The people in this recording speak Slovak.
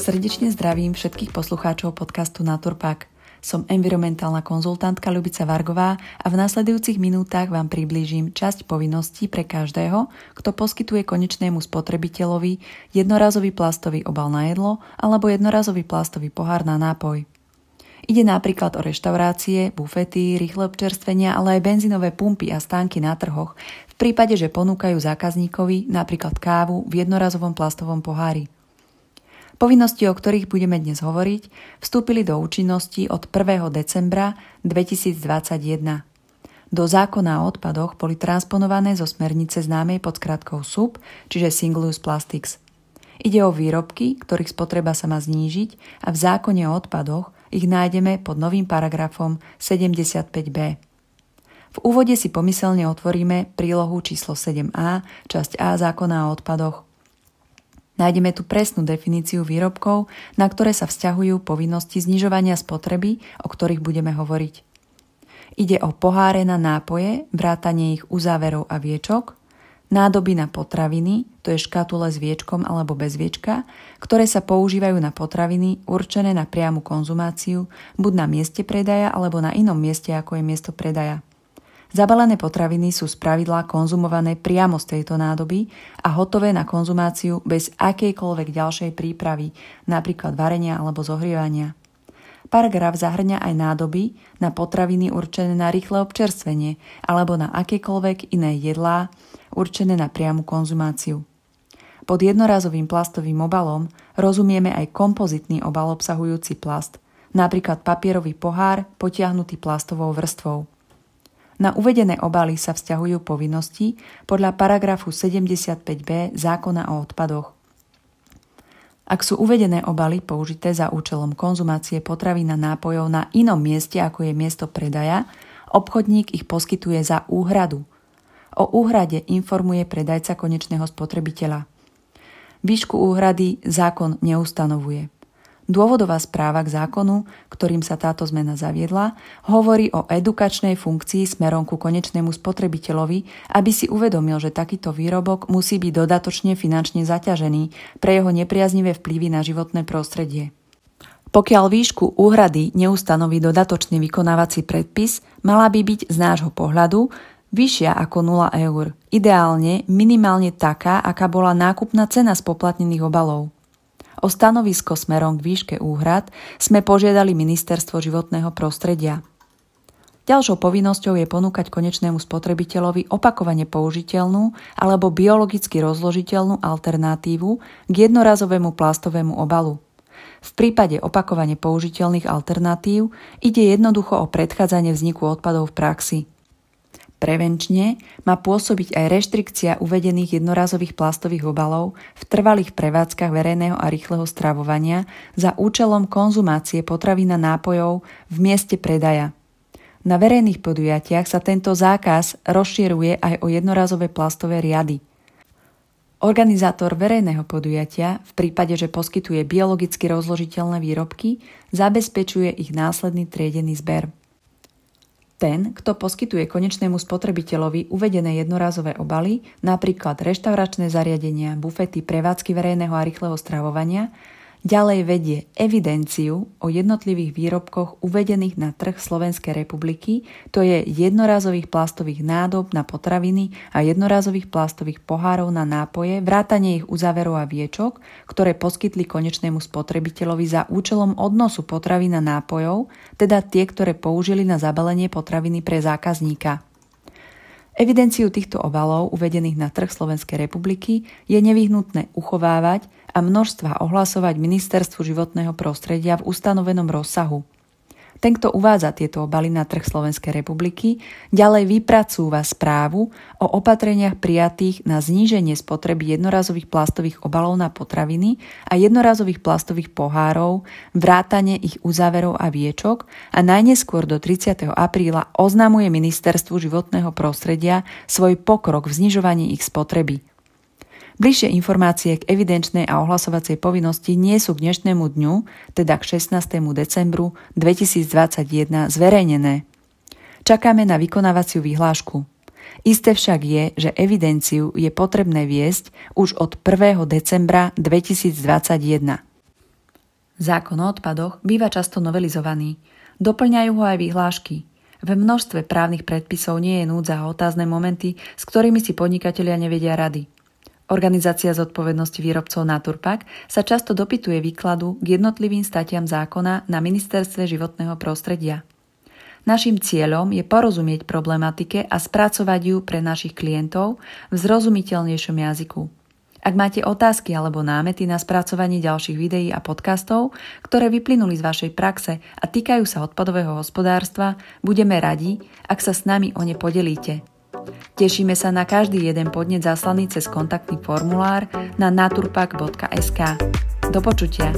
Srdečne zdravím všetkých poslucháčov podcastu Naturpak. Som environmentálna konzultantka Ľubica Vargová a v nasledujúcich minútach vám priblížim časť povinností pre každého, kto poskytuje konečnému spotrebiteľovi jednorazový plastový obal na jedlo alebo jednorazový plastový pohár na nápoj. Ide napríklad o reštaurácie, bufety, rýchle občerstvenia, ale aj benzínové pumpy a stánky na trhoch v prípade, že ponúkajú zákazníkovi napríklad kávu v jednorazovom plastovom pohári. Povinnosti, o ktorých budeme dnes hovoriť, vstúpili do účinnosti od 1. decembra 2021. Do zákona o odpadoch boli transponované zo smernice známej pod skratkou SUP, čiže Single Use Plastics. Ide o výrobky, ktorých spotreba sa má znížiť a v zákone o odpadoch ich nájdeme pod novým paragrafom 75b. V úvode si pomyselne otvoríme prílohu číslo 7a, časť A zákona o odpadoch. Nájdeme tu presnú definíciu výrobkov, na ktoré sa vzťahujú povinnosti znižovania spotreby, o ktorých budeme hovoriť. Ide o poháre na nápoje, vrátanie ich uzáverov a viečok, nádoby na potraviny, to je škatule s viečkom alebo bez viečka, ktoré sa používajú na potraviny určené na priamu konzumáciu, buď na mieste predaja alebo na inom mieste, ako je miesto predaja. Zabalené potraviny sú spravidla konzumované priamo z tejto nádoby a hotové na konzumáciu bez akejkoľvek ďalšej prípravy, napríklad varenia alebo zohrievania. Paragraf zahŕňa aj nádoby na potraviny určené na rýchle občerstvenie alebo na akékoľvek iné jedlá určené na priamu konzumáciu. Pod jednorazovým plastovým obalom rozumieme aj kompozitný obal obsahujúci plast, napríklad papierový pohár potiahnutý plastovou vrstvou. Na uvedené obaly sa vzťahujú povinnosti podľa paragrafu 75b zákona o odpadoch. Ak sú uvedené obaly použité za účelom konzumácie potravín a nápojov na inom mieste, ako je miesto predaja, obchodník ich poskytuje za úhradu. O úhrade informuje predajca konečného spotrebiteľa. Výšku úhrady zákon neustanovuje. Dôvodová správa k zákonu, ktorým sa táto zmena zaviedla, hovorí o edukačnej funkcii smerom ku konečnému spotrebiteľovi, aby si uvedomil, že takýto výrobok musí byť dodatočne finančne zaťažený pre jeho nepriaznivé vplyvy na životné prostredie. Pokiaľ výšku úhrady neustanoví dodatočný vykonávací predpis, mala by byť z nášho pohľadu vyššia ako 0 eur, ideálne minimálne taká, aká bola nákupná cena spoplatnených obalov. O stanovisko smerom k výške úhrad sme požiadali Ministerstvo životného prostredia. Ďalšou povinnosťou je ponúkať konečnému spotrebiteľovi opakovane použiteľnú alebo biologicky rozložiteľnú alternatívu k jednorazovému plastovému obalu. V prípade opakovane použiteľných alternatív ide jednoducho o predchádzanie vzniku odpadov v praxi. Prevenčne má pôsobiť aj reštrikcia uvedených jednorazových plastových obalov v trvalých prevádzkach verejného a rýchleho stravovania za účelom konzumácie potravín a nápojov v mieste predaja. Na verejných podujatiach sa tento zákaz rozširuje aj o jednorazové plastové riady. Organizátor verejného podujatia, v prípade, že poskytuje biologicky rozložiteľné výrobky, zabezpečuje ich následný triedený zber. Ten, kto poskytuje konečnému spotrebiteľovi uvedené jednorazové obaly, napríklad reštauračné zariadenia, bufety, prevádzky verejného a rýchleho stravovania, ďalej vedie evidenciu o jednotlivých výrobkoch uvedených na trh Slovenskej republiky, to je jednorazových plastových nádob na potraviny a jednorazových plastových pohárov na nápoje, vrátanie ich uzáverov a viečok, ktoré poskytli konečnému spotrebiteľovi za účelom odnosu potravín a nápojov, teda tie, ktoré použili na zabalenie potraviny pre zákazníka. Evidenciu týchto obalov uvedených na trh Slovenskej republiky je nevyhnutné uchovávať a množstva ohlasovať Ministerstvu životného prostredia v ustanovenom rozsahu. Ten, kto uvádza tieto obaly na trh Slovenskej republiky, ďalej vypracúva správu o opatreniach prijatých na zníženie spotreby jednorazových plastových obalov na potraviny a jednorazových plastových pohárov, vrátane ich uzáverov a viečok a najneskôr do 30. apríla oznamuje Ministerstvu životného prostredia svoj pokrok v znižovaní ich spotreby. Bližšie informácie k evidenčnej a ohlasovacej povinnosti nie sú k dnešnému dňu, teda k 16. decembru 2021, zverejnené. Čakáme na vykonávaciu vyhlášku. Isté však je, že evidenciu je potrebné viesť už od 1. decembra 2021. Zákon o odpadoch býva často novelizovaný. Doplňajú ho aj vyhlášky. V množstve právnych predpisov nie je núdza a otázne momenty, s ktorými si podnikatelia nevedia rady. Organizácia zodpovednosti výrobcov Naturpack sa často dopytuje výkladu k jednotlivým statiam zákona na Ministerstve životného prostredia. Naším cieľom je porozumieť problematike a spracovať ju pre našich klientov v zrozumiteľnejšom jazyku. Ak máte otázky alebo námety na spracovanie ďalších videí a podcastov, ktoré vyplynuli z vašej praxe a týkajú sa odpadového hospodárstva, budeme radi, ak sa s nami o ne podelíte. Tešíme sa na každý jeden podnet zaslaný cez kontaktný formulár na naturpack.sk. Do počutia.